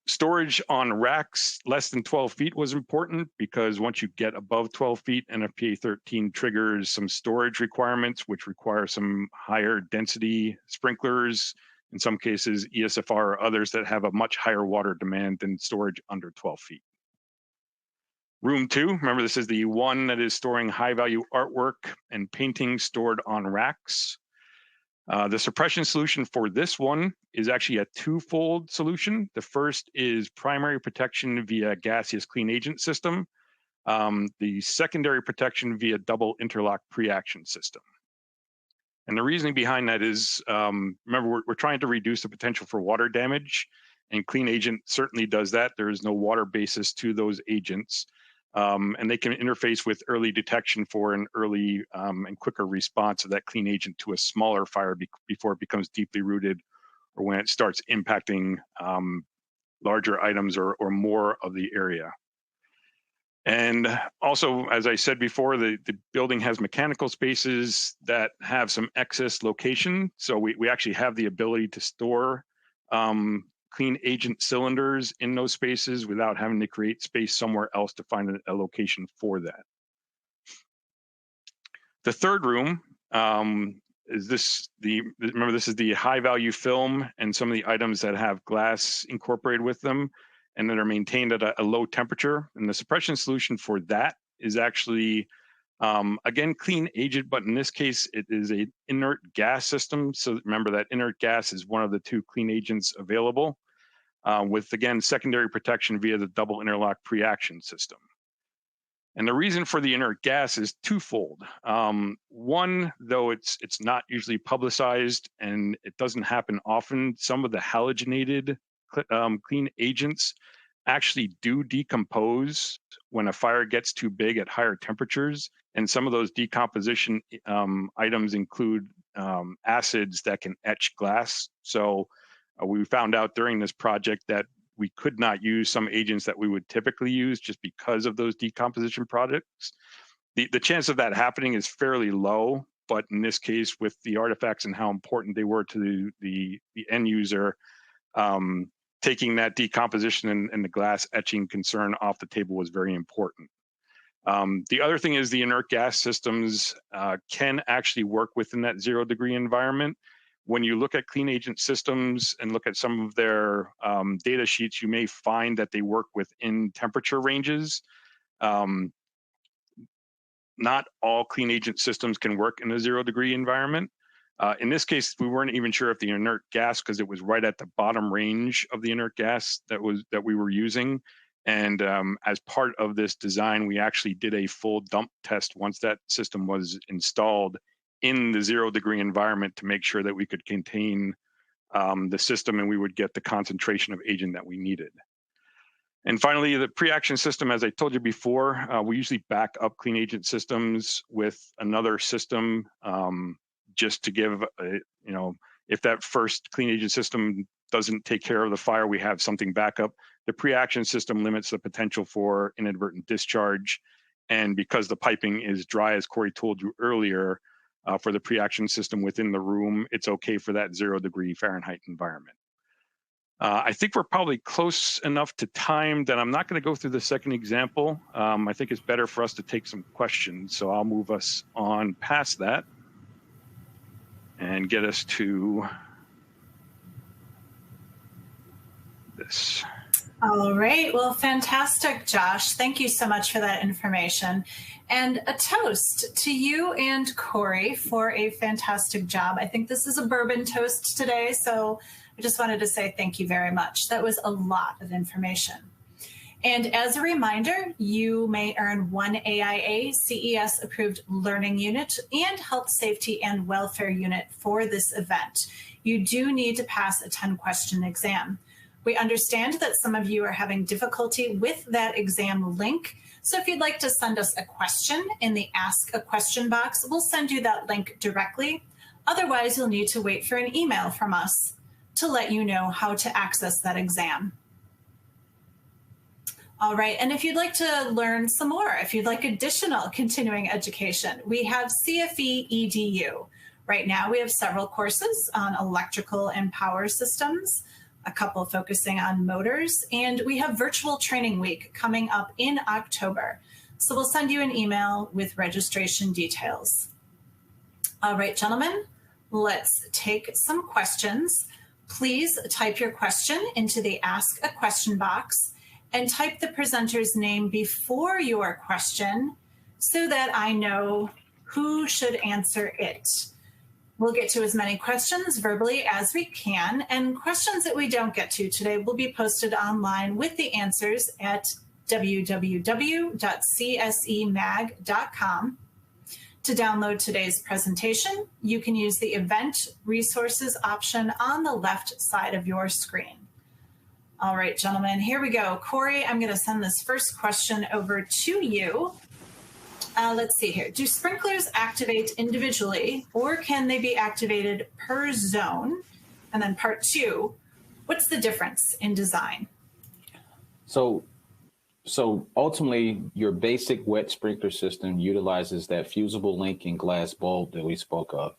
[SPEAKER 2] Storage on racks less than 12 feet was important because once you get above 12 feet, NFPA 13 triggers some storage requirements, which require some higher density sprinklers, in some cases ESFR or others that have a much higher water demand than storage under 12 feet. Room 2, remember this is the one that is storing high value artwork and paintings stored on racks. The suppression solution for this one is actually a twofold solution. The first is primary protection via gaseous clean agent system. The secondary protection via double interlock pre-action system. And the reasoning behind that is, remember, we're trying to reduce the potential for water damage, and clean agent certainly does that. There is no water basis to those agents. And they can interface with early detection for an early and quicker response of that clean agent to a smaller fire before it becomes deeply rooted or when it starts impacting larger items or more of the area. And also, as I said before, the building has mechanical spaces that have some excess location. So we actually have the ability to store clean agent cylinders in those spaces without having to create space somewhere else to find a location for that. The third room remember this is the high value film and some of the items that have glass incorporated with them and that are maintained at a low temperature. And the suppression solution for that is actually, again, clean agent, but in this case, it is an inert gas system. So remember that inert gas is one of the 2 clean agents available with, again, secondary protection via the double interlock pre-action system. And the reason for the inert gas is twofold. One, though it's not usually publicized and it doesn't happen often, some of the halogenated clean agents actually do decompose when a fire gets too big at higher temperatures. And some of those decomposition items include acids that can etch glass. So we found out during this project that we could not use some agents that we would typically use just because of those decomposition products. The chance of that happening is fairly low, but in this case, with the artifacts and how important they were to the end user, taking that decomposition and the glass etching concern off the table was very important. The other thing is the inert gas systems can actually work within that 0 degree environment. When you look at clean agent systems and look at some of their data sheets, you may find that they work within temperature ranges. Not all clean agent systems can work in a 0 degree environment. In this case, we weren't even sure if the inert gas, because it was right at the bottom range of the inert gas that we were using. And as part of this design, we actually did a full dump test once that system was installed in the 0-degree environment to make sure that we could contain the system and we would get the concentration of agent that we needed. And finally, the pre-action system, as I told you before, we usually back up clean agent systems with another system just to give, if that first clean agent system doesn't take care of the fire, we have something backup. The pre-action system limits the potential for inadvertent discharge. And because the piping is dry, as Corey told you earlier, for the pre-action system within the room, it's okay for that 0-degree Fahrenheit environment. I think we're probably close enough to time that I'm not going to go through the second example. I think it's better for us to take some questions. So I'll move us on past that and get us to this.
[SPEAKER 1] All right. Well, fantastic, Josh. Thank you so much for that information. And a toast to you and Corey for a fantastic job. I think this is a bourbon toast today, so I just wanted to say thank you very much. That was a lot of information. And as a reminder, you may earn one AIA CES approved learning unit and health, safety, and welfare unit for this event. You do need to pass a 10-question exam. We understand that some of you are having difficulty with that exam link. So if you'd like to send us a question in the Ask a Question box, we'll send you that link directly. Otherwise, you'll need to wait for an email from us to let you know how to access that exam. All right, and if you'd like to learn some more, if you'd like additional continuing education, we have CFE EDU. Right now, we have several courses on electrical and power systems, a couple focusing on motors, and we have virtual training week coming up in October. So we'll send you an email with registration details. All right, gentlemen, let's take some questions. Please type your question into the Ask a Question box and type the presenter's name before your question so that I know who should answer it. We'll get to as many questions verbally as we can, and questions that we don't get to today will be posted online with the answers at www.csemag.com. To download today's presentation, you can use the Event Resources option on the left side of your screen. All right, gentlemen, here we go. Corey, I'm going to send this first question over to you. Let's see here. Do sprinklers activate individually, or can they be activated per zone? And then part two, what's the difference in design?
[SPEAKER 3] So ultimately, your basic wet sprinkler system utilizes that fusible link and glass bulb that we spoke of.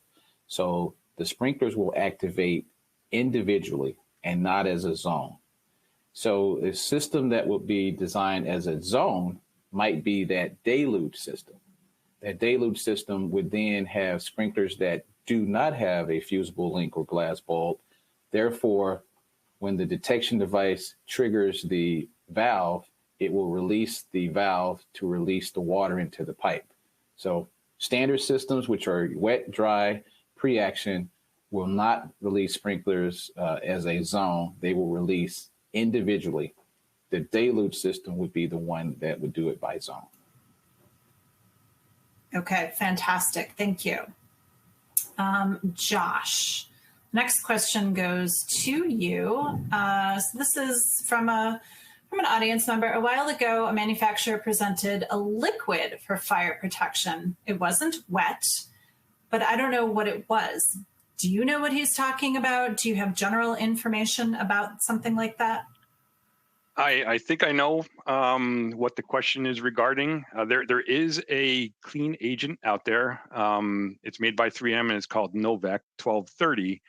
[SPEAKER 3] So the sprinklers will activate individually and not as a zone. So a system that would be designed as a zone might be that deluge system. That deluge system would then have sprinklers that do not have a fusible link or glass bulb. Therefore, when the detection device triggers the valve, it will release the valve to release the water into the pipe. So standard systems, which are wet, dry, pre-action, will not release sprinklers as a zone. They will release individually. The deluge system would be the one that would do it by zone.
[SPEAKER 1] Okay, fantastic. Thank you. Josh, next question goes to you. So this is from an audience member. A while ago, a manufacturer presented a liquid for fire protection. It wasn't wet, but I don't know what it was. Do you know what he's talking about? Do you have general information about something like that?
[SPEAKER 2] I think I know what the question is regarding. There is a clean agent out there. It's made by 3M and it's called Novec 1230.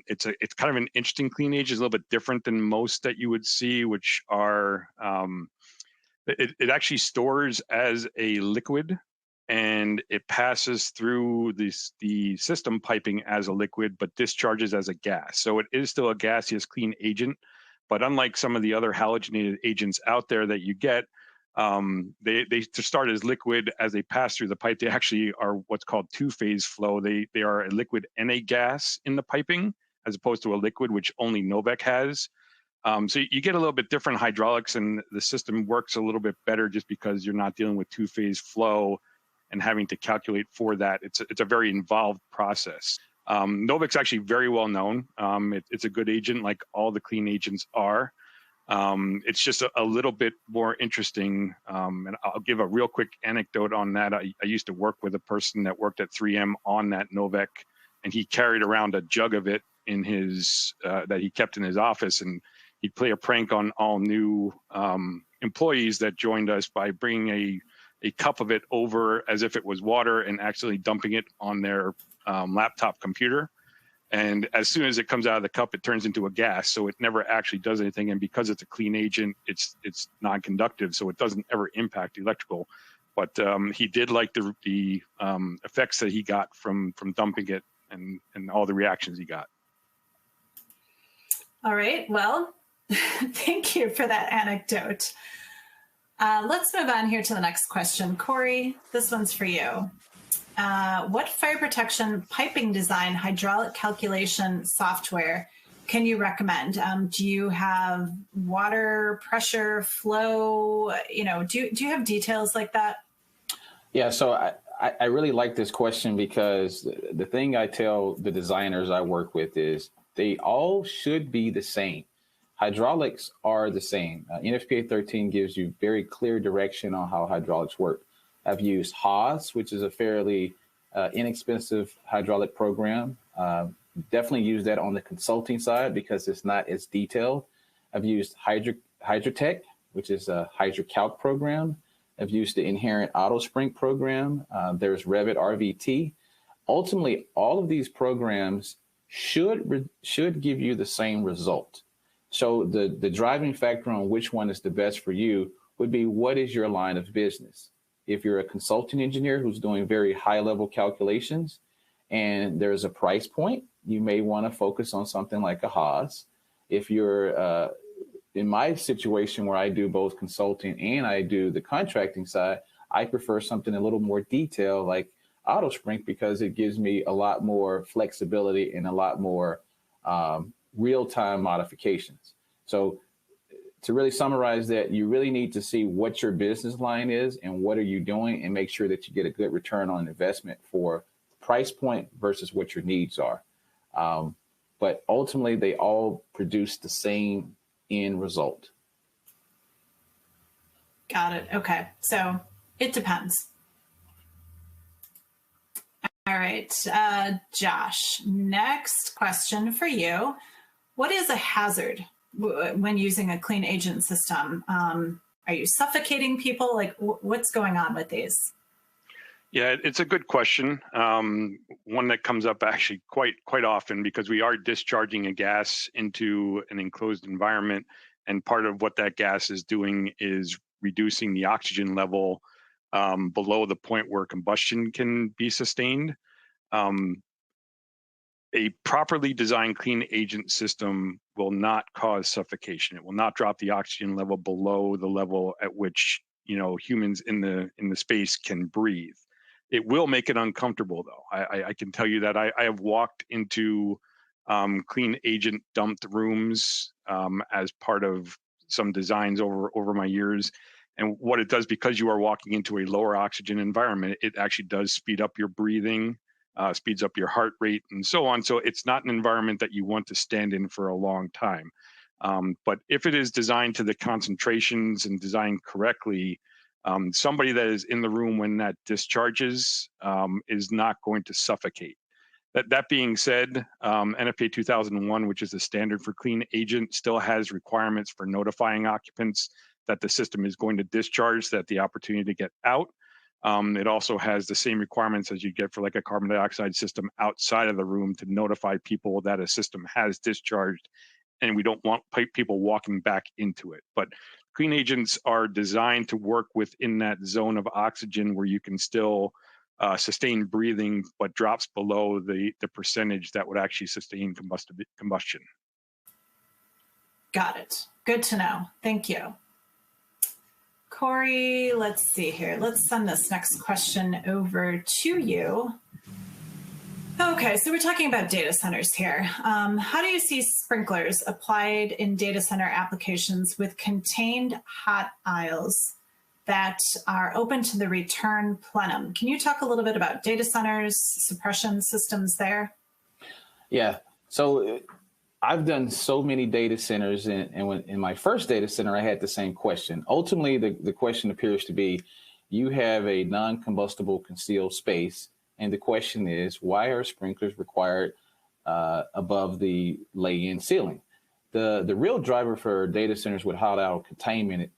[SPEAKER 2] It's kind of an interesting clean agent. It's a little bit different than most that you would see, which are it actually stores as a liquid and it passes through the system piping as a liquid, but discharges as a gas. So it is still a gaseous clean agent. But unlike some of the other halogenated agents out there that you get, They to start as liquid. As they pass through the pipe, they actually are what's called two-phase flow. They are a liquid and a gas in the piping, as opposed to a liquid, which only Novec has. So you get a little bit different hydraulics, and the system works a little bit better just because you're not dealing with two-phase flow and having to calculate for that. It's a very involved process. Novec's actually very well known. It's a good agent, like all the clean agents are. It's just a little bit more interesting. And I'll give a real quick anecdote on that. I used to work with a person that worked at 3M on that Novec, and he carried around a jug of it in his that he kept in his office, and he'd play a prank on all new employees that joined us by bringing a cup of it over as if it was water and actually dumping it on their laptop computer. And as soon as it comes out of the cup, it turns into a gas. So it never actually does anything. And because it's a clean agent, it's non-conductive, so it doesn't ever impact electrical. But he did like the effects that he got from dumping it and all the reactions he got.
[SPEAKER 1] All right. Well, thank you for that anecdote. Let's move on here to the next question. Corey, this one's for you. What fire protection piping design hydraulic calculation software can you recommend? Do you have water pressure flow? Do you have details like that?
[SPEAKER 3] Yeah, so I really like this question because the thing I tell the designers I work with is they all should be the same. Hydraulics are the same. NFPA 13 gives you very clear direction on how hydraulics work. I've used Haas, which is a fairly inexpensive hydraulic program. Definitely use that on the consulting side because it's not as detailed. I've used Hydrotech, which is a HydroCalc program. I've used the Inherent AutoSprink program. There's Revit RVT. Ultimately, all of these programs should give you the same result. So the driving factor on which one is the best for you would be, what is your line of business? If you're a consulting engineer who's doing very high level calculations and there's a price point, you may want to focus on something like a Haas. If you're in my situation where I do both consulting and I do the contracting side, I prefer something a little more detailed like AutoSprink because it gives me a lot more flexibility and a lot more real-time modifications. So to really summarize that, you really need to see what your business line is and what are you doing and make sure that you get a good return on investment for price point versus what your needs are. But ultimately, they all produce the same end result.
[SPEAKER 1] Got it. Okay. So it depends. All right. Josh, next question for you. What is a hazard when using a clean agent system? Are you suffocating people? Like, what's going on with these?
[SPEAKER 2] Yeah, it's a good question. One that comes up actually quite often because we are discharging a gas into an enclosed environment, and part of what that gas is doing is reducing the oxygen level below the point where combustion can be sustained. A properly designed clean agent system will not cause suffocation. It will not drop the oxygen level below the level at which humans in the space can breathe. It will make it uncomfortable, though. I can tell you that I have walked into clean agent dumped rooms as part of some designs over my years. And what it does, because you are walking into a lower oxygen environment, it actually does speed up your breathing, speeds up your heart rate, and so on. So it's not an environment that you want to stand in for a long time. But if it is designed to the concentrations and designed correctly, somebody that is in the room when that discharges is not going to suffocate. That being said, NFPA 2001, which is the standard for clean agent, still has requirements for notifying occupants that the system is going to discharge, that the opportunity to get out. It also has the same requirements as you get for like a carbon dioxide system outside of the room to notify people that a system has discharged, and we don't want people walking back into it. But clean agents are designed to work within that zone of oxygen where you can still sustain breathing, but drops below the percentage that would actually sustain combustion.
[SPEAKER 1] Got it. Good to know. Thank you. Corey, let's see here. Let's send this next question over to you. Okay, so we're talking about data centers here. How do you see sprinklers applied in data center applications with contained hot aisles that are open to the return plenum? Can you talk a little bit about data centers, suppression systems there?
[SPEAKER 3] Yeah, so I've done so many data centers, and when, in my first data center, I had the same question. Ultimately, the question appears to be, you have a non-combustible concealed space, and the question is, why are sprinklers required above the lay-in ceiling? The real driver for data centers with hot aisle containment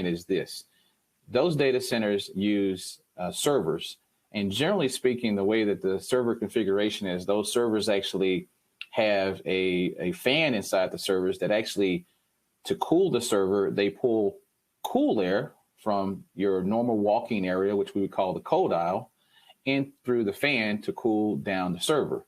[SPEAKER 3] is this. Those data centers use servers, and generally speaking, the way that the server configuration is, those servers actually have a fan inside the servers that actually, to cool the server, they pull cool air from your normal walking area, which we would call the cold aisle, in through the fan to cool down the server.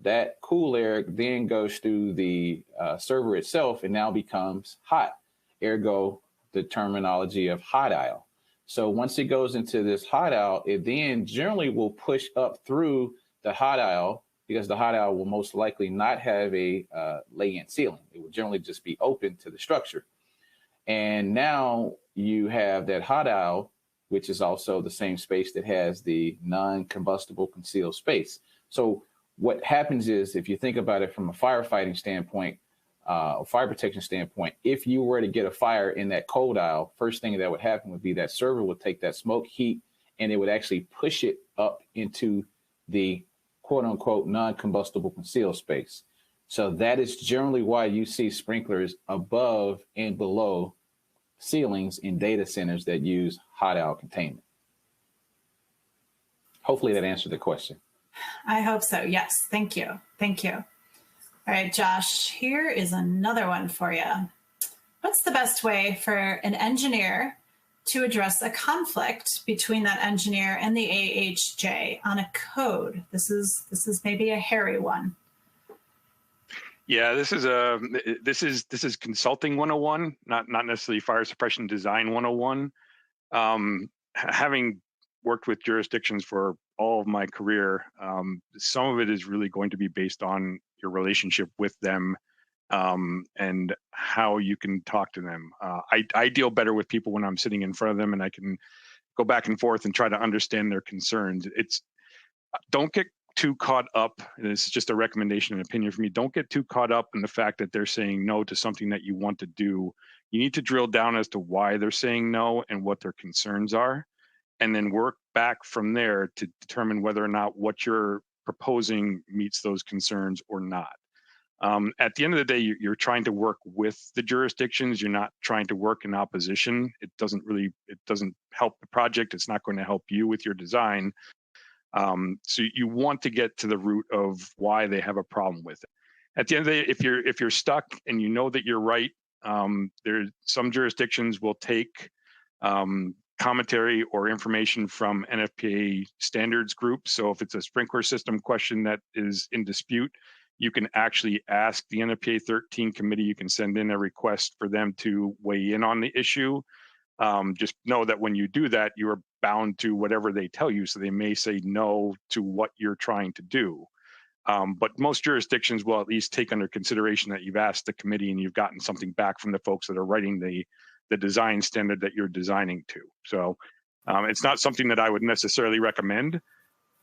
[SPEAKER 3] That cool air then goes through the server itself and now becomes hot, ergo the terminology of hot aisle. So once it goes into this hot aisle, it then generally will push up through the hot aisle, because the hot aisle will most likely not have a lay-in ceiling. It will generally just be open to the structure. And now you have that hot aisle, which is also the same space that has the non-combustible concealed space. So what happens is, if you think about it from a firefighting standpoint, fire protection standpoint, if you were to get a fire in that cold aisle, first thing that would happen would be that server would take that smoke heat and it would actually push it up into the quote unquote non-combustible concealed space. So that is generally why you see sprinklers above and below ceilings in data centers that use hot aisle containment. Hopefully that answered the question.
[SPEAKER 1] I hope so. Yes. Thank you. Thank you. All right, Josh, here is another one for you. What's the best way for an engineer to address a conflict between that engineer and the AHJ on a code? This is maybe a hairy one.
[SPEAKER 2] Yeah, this is consulting 101, not necessarily fire suppression design 101. Having worked with jurisdictions for all of my career, some of it is really going to be based on your relationship with them and how you can talk to them. I deal better with people when I'm sitting in front of them and I can go back and forth and try to understand their concerns. Don't get too caught up, and this is just a recommendation and opinion from me, don't get too caught up in the fact that they're saying no to something that you want to do. You need to drill down as to why they're saying no and what their concerns are, and then work back from there to determine whether or not what you're proposing meets those concerns or not. At the end of the day, you're trying to work with the jurisdictions. You're not trying to work in opposition. It doesn't help the project. It's not going to help you with your design. So you want to get to the root of why they have a problem with it. At the end of the day, if you're stuck and you know that you're right, there's some jurisdictions will take commentary or information from NFPA standards groups. So if it's a sprinkler system question that is in dispute, you can actually ask the NFPA 13 committee. You can send in a request for them to weigh in on the issue. Just know that when you do that, you are bound to whatever they tell you. So they may say no to what you're trying to do. But most jurisdictions will at least take under consideration that you've asked the committee and you've gotten something back from the folks that are writing the design standard that you're designing to. So it's not something that I would necessarily recommend,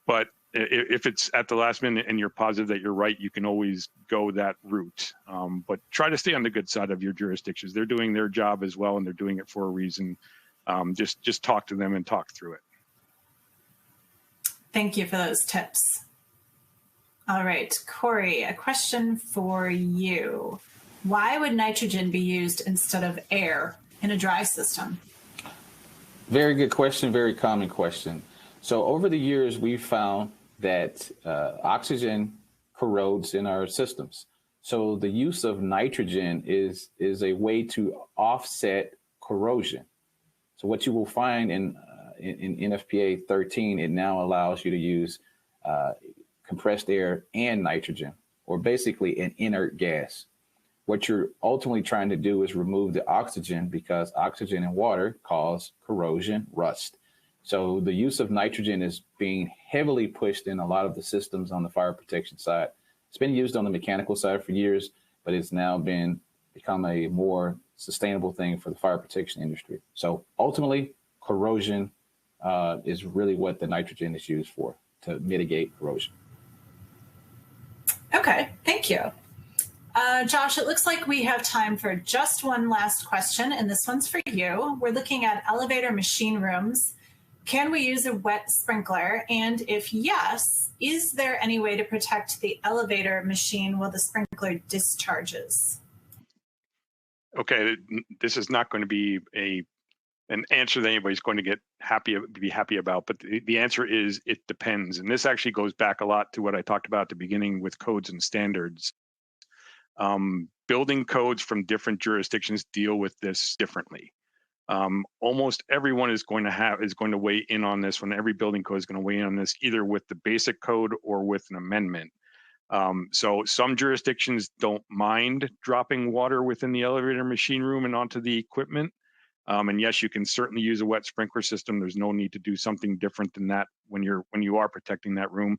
[SPEAKER 2] but if it's at the last minute and you're positive that you're right, you can always go that route. But try to stay on the good side of your jurisdictions. They're doing their job as well, and they're doing it for a reason. Just talk to them and talk through it.
[SPEAKER 1] Thank you for those tips. All right, Corey, a question for you. Why would nitrogen be used instead of air in a dry system?
[SPEAKER 3] Very good question, very common question. So over the years, we've found that oxygen corrodes in our systems. So the use of nitrogen is a way to offset corrosion. So what you will find in NFPA 13, it now allows you to use compressed air and nitrogen, or basically an inert gas. what you're ultimately trying to do is remove the oxygen, because oxygen in water cause corrosion, rust. So the use of nitrogen is being heavily pushed in a lot of the systems on the fire protection side. It's been used on the mechanical side for years, but it's now become a more sustainable thing for the fire protection industry. So ultimately, corrosion is really what the nitrogen is used for, to mitigate corrosion.
[SPEAKER 1] Okay, thank you. Josh, it looks like we have time for just one last question, and this one's for you. We're looking at elevator machine rooms. Can we use a wet sprinkler? And if yes, is there any way to protect the elevator machine while the sprinkler discharges?
[SPEAKER 2] Okay, this is not going to be an answer that anybody's going to be happy about, but the answer is it depends. And this actually goes back a lot to what I talked about at the beginning with codes and standards. Building codes from different jurisdictions deal with this differently. Almost everyone is going to weigh in on this. When every building code is going to weigh in on this, either with the basic code or with an amendment. So some jurisdictions don't mind dropping water within the elevator machine room and onto the equipment. And yes, you can certainly use a wet sprinkler system. There's no need to do something different than that when you are protecting that room.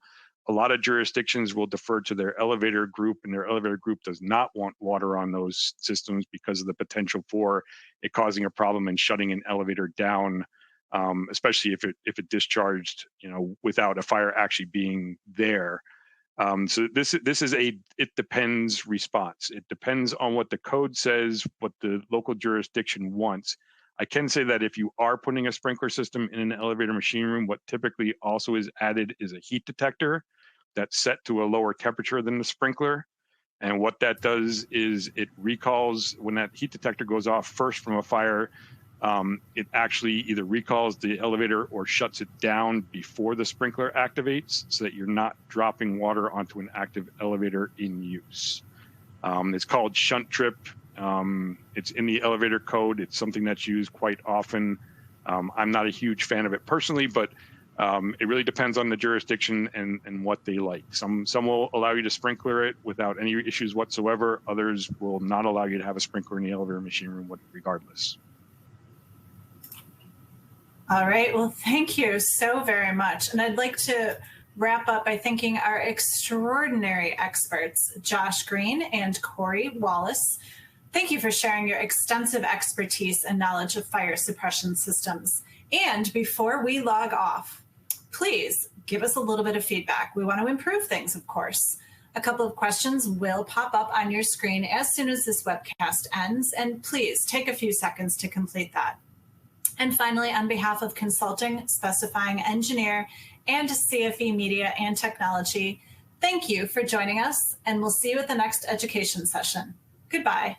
[SPEAKER 2] A lot of jurisdictions will defer to their elevator group, and their elevator group does not want water on those systems because of the potential for it causing a problem and shutting an elevator down, especially if it discharged, without a fire actually being there. So this is it depends response. It depends on what the code says, what the local jurisdiction wants. I can say that if you are putting a sprinkler system in an elevator machine room, what typically also is added is a heat detector that's set to a lower temperature than the sprinkler. And what that does is it recalls, when that heat detector goes off first from a fire, it actually either recalls the elevator or shuts it down before the sprinkler activates, so that you're not dropping water onto an active elevator in use. It's called shunt trip. It's in the elevator code. It's something that's used quite often. I'm not a huge fan of it personally, but it really depends on the jurisdiction and what they like. Some will allow you to sprinkler it without any issues whatsoever. Others will not allow you to have a sprinkler in the elevator machine room regardless.
[SPEAKER 1] All right, well, thank you so very much. And I'd like to wrap up by thanking our extraordinary experts, Josh Green and Corey Wallace. Thank you for sharing your extensive expertise and knowledge of fire suppression systems. And before we log off, please give us a little bit of feedback. We want to improve things, of course. A couple of questions will pop up on your screen as soon as this webcast ends, and please take a few seconds to complete that. And finally, on behalf of Consulting, Specifying Engineer, and CFE Media and Technology, thank you for joining us, and we'll see you at the next education session. Goodbye.